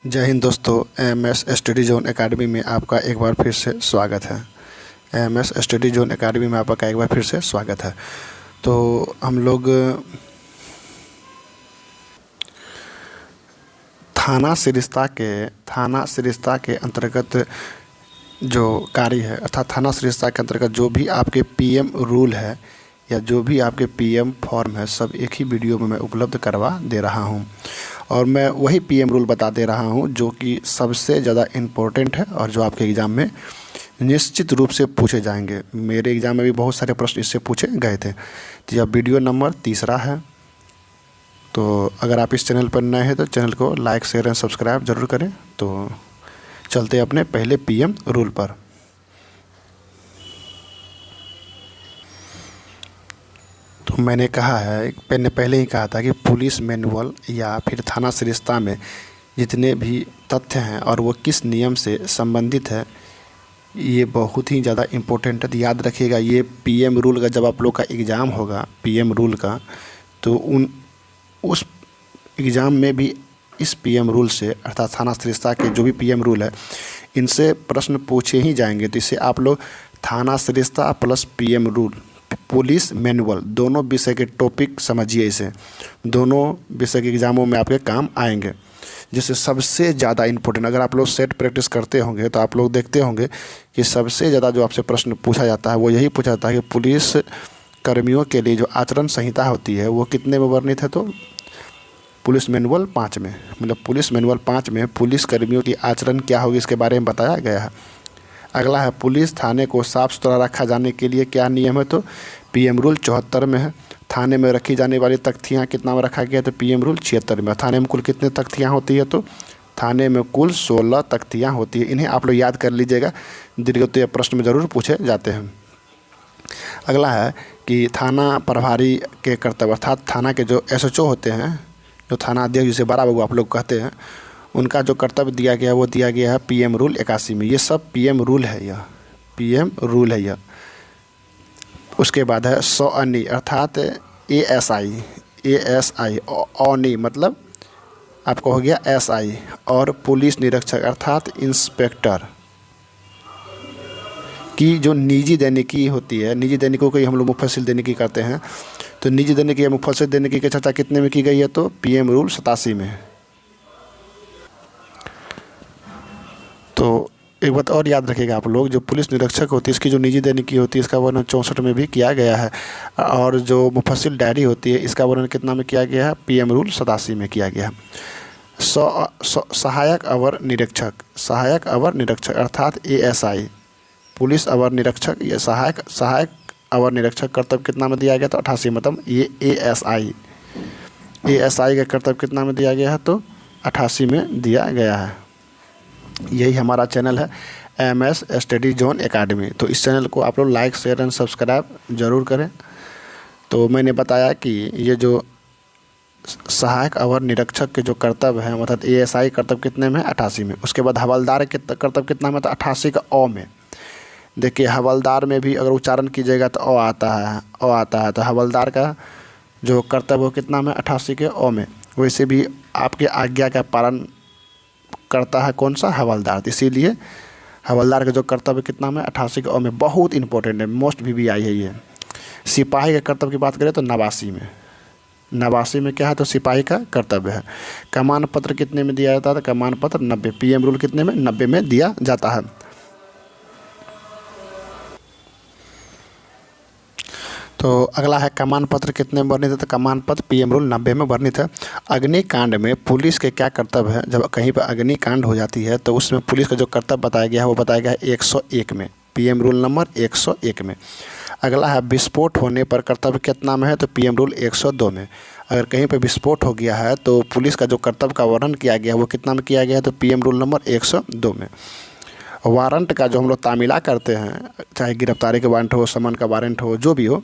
जय हिंद दोस्तों। M S study zone academy में आपका एक बार फिर से स्वागत है। M S study zone academy में आपका एक बार फिर से स्वागत है। तो हम लोग थाना सरिस्ता के अंतर्गत जो कार्य है अर्थात थाना सरिस्ता के अंतर्गत जो भी आपके पीएम रूल है या जो भी आपके पीएम फॉर्म है सब एक ही वीडियो में मैं उपलब्ध करवा दे रहा हूं। और मैं वही पीएम रूल बता दे रहा हूं जो कि सबसे ज़्यादा इम्पोर्टेंट है और जो आपके एग्ज़ाम में निश्चित रूप से पूछे जाएंगे। मेरे एग्ज़ाम में भी बहुत सारे प्रश्न इससे पूछे गए थे। तो यह वीडियो नंबर 3 है। तो अगर आप इस चैनल पर नए हैं तो चैनल को लाइक शेयर एंड सब्सक्राइब ज़रूर करें। तो चलते हैं अपने पहले पीएम रूल पर। तो मैंने कहा है, मैंने पहले ही कहा था कि पुलिस मैनुअल या फिर थाना सरिस्ता में जितने भी तथ्य हैं और वो किस नियम से संबंधित है ये बहुत ही ज़्यादा इम्पोर्टेंट है। तो याद रखिएगा ये पीएम रूल का जब आप लोग का एग्ज़ाम होगा पीएम रूल का तो उस एग्ज़ाम में भी इस पीएम रूल से अर्थात थाना सरिस्ता के जो भी पीएम रूल है इनसे प्रश्न पूछे ही जाएंगे। तो इससे आप लोग थाना सरिस्ता plus PM rule police manual दोनों विषय के टॉपिक समझिए। इसे दोनों विषय के एग्ज़ामों में आपके काम आएंगे। जिससे सबसे ज़्यादा इम्पोर्टेंट अगर आप लोग सेट प्रैक्टिस करते होंगे तो आप लोग देखते होंगे कि सबसे ज़्यादा जो आपसे प्रश्न पूछा जाता है वो यही पूछा जाता है कि पुलिस कर्मियों के लिए जो आचरण संहिता होती है वो कितने में वर्णित है। तो पुलिस मैनुअल 5 में, मतलब पुलिस मैनुअल 5 में पुलिस कर्मियों की आचरण क्या होगी इसके बारे में बताया गया है। अगला है पुलिस थाने को साफ़ सुथरा रखा जाने के लिए क्या नियम है। तो पीएम रूल 74 में है। थाने में रखी जाने वाली तख्तियाँ कितना में रखा गया है। तो पीएम रूल 76 में। थाने में कुल कितने तख्तियाँ होती है। तो थाने में कुल 16 तख्तियाँ होती है। इन्हें आप लोग याद कर लीजिएगा, दीर्घोत्तरीय प्रश्न में ज़रूर पूछे जाते हैं। अगला है कि थाना प्रभारी के कर्तव्य अर्थात थाना के जो एसएचओ होते हैं, जो थाना अध्यक्ष जिसे बड़ा बाबू आप लोग कहते हैं, उनका जो कर्तव्य दिया गया है वो दिया गया है पीएम रूल 81 में। ये सब पीएम रूल है, यह पीएम रूल है यह। उसके बाद है सौअनी अर्थात एएसआई औनी मतलब आपको हो गया एसआई और पुलिस निरीक्षक अर्थात इंस्पेक्टर की जो निजी दैनिकी होती है। निजी दैनिकों को हम लोग मुफस्सिल दैनिकी करते हैं। तो निजी दैनिकी या मुफस्सिल दैनिकी की चर्चा कितने में की गई है। तो पीएम रूल 87 में। तो एक बात और याद रखिएगा आप लोग, जो पुलिस निरीक्षक होती है इसकी जो निजी दैनिकी होती है इसका वर्णन 64 में भी किया गया है। और जो मुफस्सिल डायरी होती है इसका वर्णन कितना में किया गया है। पीएम रूल 87 में किया गया है। सहायक अवर निरीक्षक अर्थात एएसआई पुलिस अवर निरीक्षक या सहायक अवर निरीक्षक कर्तव्य कितना में दिया गया। तो 88 मतलब ये एएसआई का कर्तव्य कितना में दिया गया है। तो 88 में दिया गया है। यही हमारा चैनल है M S study zone academy. तो इस चैनल को आप लोग लाइक शेयर एंड सब्सक्राइब ज़रूर करें। तो मैंने बताया कि ये जो सहायक अवर निरीक्षक के जो कर्तव्य हैं मतलब एएसआई कर्तव्य कितने में 88 में। उसके बाद हवलदार के कर्तव्य कितना में। तो 88 का अ में। देखिए हवलदार में भी अगर उच्चारण कीजिएगा तो अ आता है। तो हवलदार का जो कर्तव्य हो कितना में 88 के अ में। वैसे भी आपके आज्ञा का पालन करता है कौन सा हवलदार। इसीलिए हवलदार का जो कर्तव्य कितना में 88 के अ में। बहुत इंपॉर्टेंट है, मोस्ट VVI है ये। सिपाही के कर्तव्य की बात करें तो 89 में क्या है। तो सिपाही का कर्तव्य है। कमान पत्र कितने में दिया जाता है। तो कमान पत्र 90 पीएम रूल कितने में 90 में दिया जाता है। तो अगला है कमान पत्र कितने में वर्णित है। तो कमान पत्र पीएम रूल 90 में वर्णित है। अग्निकांड में पुलिस के क्या कर्तव्य है। जब कहीं पर अग्निकांड हो जाती है तो उसमें पुलिस का जो कर्तव्य बताया गया है वो बताया गया है 101 में पीएम रूल नंबर 101 में। अगला है विस्फोट होने पर कर्तव्य कितना में है। तो पीएम रूल 102 में। अगर कहीं पर विस्फोट हो गया है तो पुलिस का जो कर्तव्य का वर्णन किया गया है वो कितना में किया गया है। तो पीएम रूल नंबर 102 में। वारंट का जो हम लोग तामीला करते हैं, चाहे गिरफ्तारी का वारंट हो, समन का वारंट हो, जो भी हो,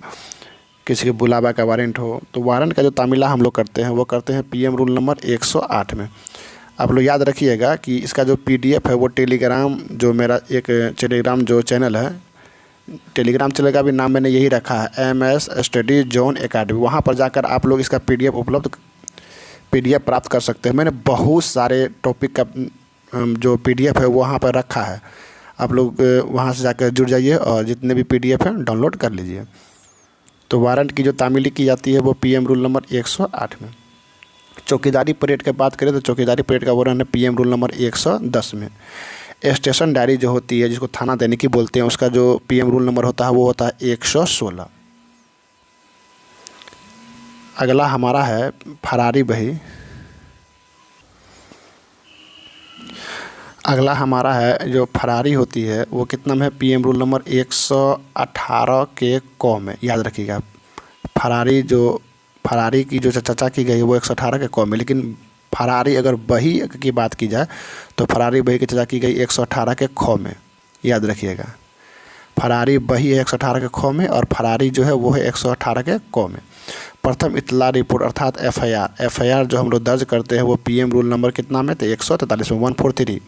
किसी के बुलावा का वारंट हो, तो वारंट का जो तामीला हम लोग करते हैं वो करते हैं पीएम रूल नंबर 108 में। आप लोग याद रखिएगा कि इसका जो PDF है वो टेलीग्राम जो मेरा एक टेलीग्राम जो चैनल है, टेलीग्राम चैनल का भी नाम मैंने यही रखा है MS स्टडी जोन एकेडमी। वहाँ पर जाकर आप लोग इसका PDF उपलब्ध PDF प्राप्त कर सकते हैं। मैंने बहुत सारे टॉपिक का जो PDF है वो वहाँ पर रखा है, आप लोग वहाँ से जाकर जुड़ जाइए और जितने भी PDF हैं डाउनलोड कर लीजिए। तो वारंट की जो तामीली की जाती है वो PM रूल नंबर 108 में। चौकीदारी परेड की बात करें तो चौकीदारी परेड का वर्णन है PM रूल नंबर 110 में। स्टेशन डायरी जो होती है, जिसको थाना दैनिकी बोलते हैं, उसका जो PM रूल नंबर होता है वो होता है 116। अगला हमारा है फरारी बही। अगला हमारा है जो फरारी होती है वो कितना में है, PM रूल नंबर 118 के क में। याद रखिएगा, फरारी की जो चर्चा की गई है वो 118 के क में, लेकिन फरारी अगर बही की बात की जाए तो फरारी बही की चर्चा की गई 118 के ख में। याद रखिएगा, फरारी बही है 118 के ख में और फरारी जो है वो है 118 के क में। प्रथम इतला रिपोर्ट अर्थात FIR जो हम लोग दर्ज करते हैं वो PM रूल नंबर कितना में, तो 143 में, 143।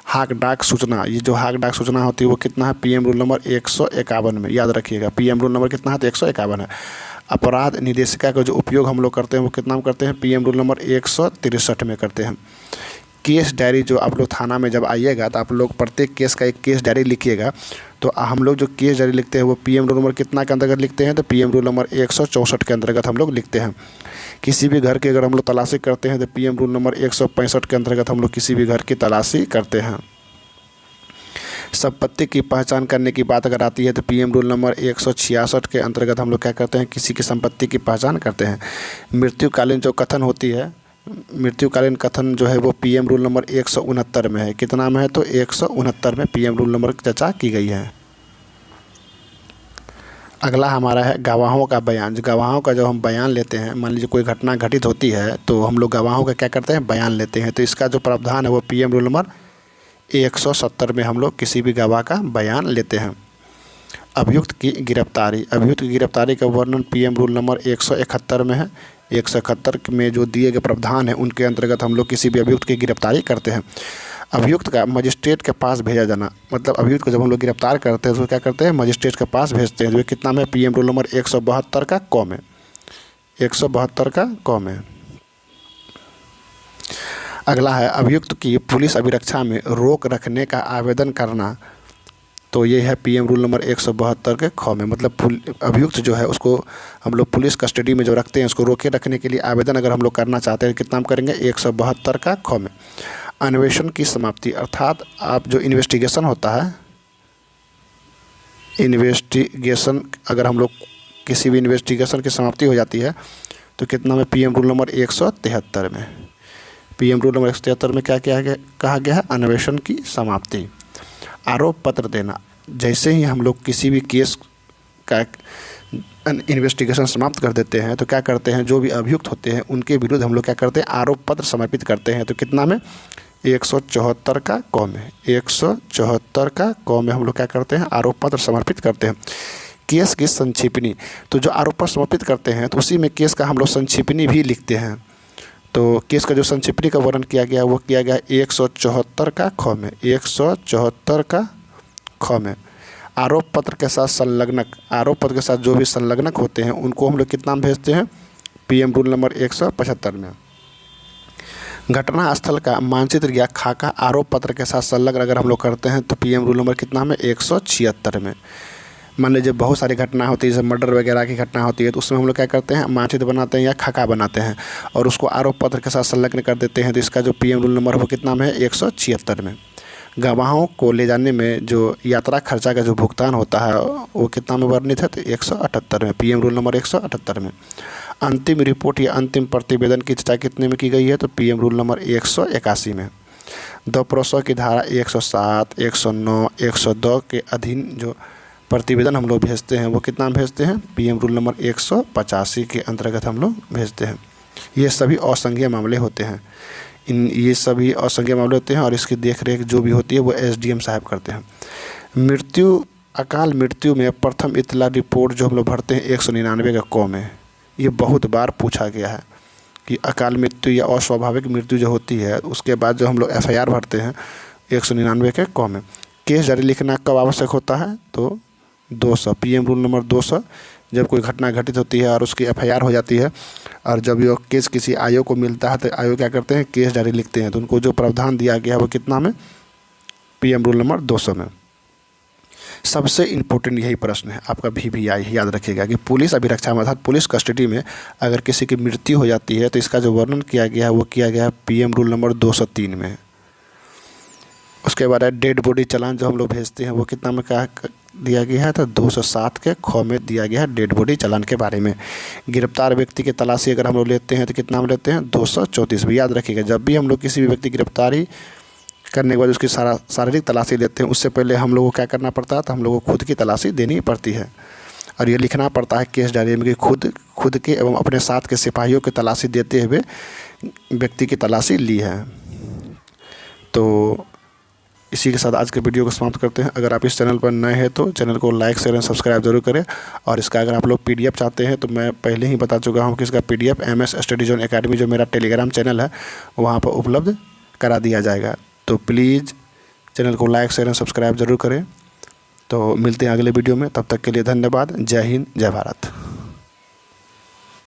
हाक डाक सूचना, ये जो हाक डाक सूचना होती है वो कितना है, PM रूल नंबर 151 में। याद रखिएगा, PM रूल नंबर कितना है, तो 151 है। अपराध निदेशिका का जो उपयोग हम लोग करते हैं वो कितना में करते हैं, PM रूल नंबर 163 में करते हैं। केस डायरी, जो आप लोग थाना में जब आइएगा तो आप लोग प्रत्येक केस का एक केस डायरी लिखिएगा। तो हम लोग जो केस डायरी लिखते हैं वो PM रूल नंबर कितना के अंतर्गत लिखते हैं, तो PM रूल नंबर 164 के अंतर्गत हम लोग लिखते हैं। किसी भी घर की अगर हम लोग तलाशी करते हैं तो PM रूल नंबर 165 के अंतर्गत हम लोग किसी भी घर की तलाशी करते हैं। संपत्ति की पहचान करने की बात अगर आती है तो PM रूल नंबर 166 के अंतर्गत हम लोग क्या करते हैं, किसी की संपत्ति की पहचान करते हैं। मृत्युकालीन जो कथन होती है, मृत्युकालीन कथन जो है वो PM रूल नंबर 169 में है। कितना में है, तो 169 में PM रूल नंबर की चर्चा की गई है। अगला हमारा है गवाहों का बयान। जो गवाहों का जब हम बयान लेते हैं, मान लीजिए कोई घटना घटित होती है तो हम लोग गवाहों का क्या करते हैं, बयान लेते हैं। तो इसका जो प्रावधान है वो PM रूल नंबर 170 में हम लोग किसी भी गवाह का बयान लेते हैं। अभियुक्त की गिरफ्तारी, अभियुक्त की गिरफ्तारी का वर्णन PM रूल नंबर 171 में है। 171 में जो दिए गए प्रावधान है उनके अंतर्गत हम लोग किसी भी अभियुक्त की गिरफ्तारी करते हैं। अभियुक्त का मजिस्ट्रेट के पास भेजा जाना, मतलब अभियुक्त को जब हम लोग गिरफ्तार करते हैं तो क्या करते हैं, मजिस्ट्रेट के पास भेजते हैं। जो कितना में, PM रूल नंबर 172 का क में, 172 का क में। अगला है अभियुक्त की पुलिस अभिरक्षा में रोक रखने का आवेदन करना। तो ये है PM रूल नंबर 172 के ख में। मतलब अभियुक्त जो है उसको हम लोग पुलिस कस्टडी में जो रखते हैं उसको रोके रखने के लिए आवेदन अगर हम लोग करना चाहते हैं कितना हम करेंगे, 172 का ख में। अन्वेषण की समाप्ति, अर्थात आप जो इन्वेस्टिगेशन होता है, इन्वेस्टिगेशन अगर हम लोग किसी भी इन्वेस्टिगेशन की समाप्ति हो जाती है तो कितना में, PM रूल नंबर 173 में। PM रूल नंबर 173 में क्या कहा गया है, अन्वेषण की समाप्ति। आरोप पत्र देना, जैसे ही हम लोग किसी भी केस का इन्वेस्टिगेशन समाप्त कर देते हैं तो क्या करते हैं, जो भी अभियुक्त होते हैं उनके विरुद्ध हम लोग क्या करते हैं, आरोप पत्र समर्पित करते हैं। तो कितना में, 174 का क में, 174 का क में हम लोग क्या करते हैं, आरोप पत्र समर्पित करते हैं। केस की संक्षिप्नी, तो जो आरोप पत्र समर्पित करते हैं तो उसी में केस का हम लोग संक्षिप्नी भी लिखते हैं। तो केस का जो संक्षिप्नी का वर्णन किया गया वो किया गया 174 का ख में, 174 का ख में। आरोप पत्र के साथ संलग्नक, आरोप पत्र के साथ जो भी संलग्नक होते हैं उनको हम लोग कितना में भेजते हैं, PM रूल नंबर 175 में। घटना स्थल का मानचित्र या खाका आरोप पत्र के साथ संलग्न अगर हम लोग करते हैं तो PM रूल नंबर कितना में, 176 में। मान लीजिए बहुत सारी घटना होती है, जैसे मर्डर वगैरह की घटना होती है तो उसमें हम लोग क्या करते हैं, मानचित्र बनाते हैं या खाका बनाते हैं और उसको आरोप पत्र के साथ संलग्न कर देते हैं। तो इसका जो PM रूल नंबर वो कितना में है, 176 में। गवाहों को ले जाने में जो यात्रा खर्चा का जो भुगतान होता है वो कितना में वर्णित है, तो 178 में, PM रूल नंबर 178 में। अंतिम रिपोर्ट या अंतिम प्रतिवेदन की चर्चा कितने में की गई है, तो PM रूल नंबर 181 में। प्रोसो की धारा 107, 109, 102 के अधीन जो प्रतिवेदन हम लोग भेजते हैं वो कितना भेजते हैं, PM रूल नंबर 185 के अंतर्गत हम लोग भेजते हैं। ये सभी असंज्ञेय मामले होते हैं, ये सभी असंज्ञेय मामले होते हैं और इसकी देखरेख जो भी होती है वो SDM साहब करते हैं। मृत्यु, अकाल मृत्यु में प्रथम इतला रिपोर्ट जो हम लोग भरते हैं 199 का क में। ये बहुत बार पूछा गया है कि अकाल मृत्यु या अस्वाभाविक मृत्यु जो होती है उसके बाद जो हम लोग FIR भरते हैं 199 के क में। केस जारी लिखना कब आवश्यक होता है, तो 200, PM रूल नंबर 200 जब कोई घटना घटित होती है और उसकी एफआईआर हो जाती है और जब ये केस किसी आयोग को मिलता है तो आयोग क्या करते हैं, केस डायरी लिखते हैं। तो उनको जो प्रावधान दिया गया है वो कितना में, पीएम रूल नंबर 200 में। सबसे इम्पोर्टेंट यही प्रश्न है आपका VVI, याद रखिएगा कि पुलिस अभिरक्षा में अर्थात पुलिस कस्टडी में अगर किसी की मृत्यु हो जाती है तो इसका जो वर्णन किया गया है वो किया गया है पीएम रूल नंबर 203 में। उसके बाद है डेड बॉडी चालान जो हम लोग भेजते हैं वो कितना में क्या दिया गया है, तो 207 के ख में दिया गया है डेड बॉडी चालान के बारे में। गिरफ्तार व्यक्ति की तलाशी अगर हम लोग लेते हैं तो कितना में लेते हैं, 234 में। याद रखिएगा जब भी हम लोग किसी भी व्यक्ति की गिरफ्तारी करने के बाद उसकी शारीरिक तलाशी लेते हैं उससे पहले हम लोगों को क्या करना पड़ता है, तो हम लोगों को खुद की तलाशी देनी पड़ती है और ये लिखना पड़ता है केस डायरी में कि खुद के एवं अपने साथ के सिपाहियों की तलाशी देते हुए व्यक्ति की तलाशी ली है। तो इसी के साथ आज के वीडियो को समाप्त करते हैं। अगर आप इस चैनल पर नए हैं तो चैनल को लाइक शेयर एंड सब्सक्राइब जरूर करें। और इसका अगर आप लोग PDF चाहते हैं तो मैं पहले ही बता चुका हूं कि इसका PDF MS study zone academy जो मेरा टेलीग्राम चैनल है वहां पर उपलब्ध करा दिया जाएगा। तो प्लीज़ चैनल को लाइक शेयर एंड सब्सक्राइब जरूर करें। तो मिलते हैं अगले वीडियो में, तब तक के लिए धन्यवाद। जय हिंद, जय भारत।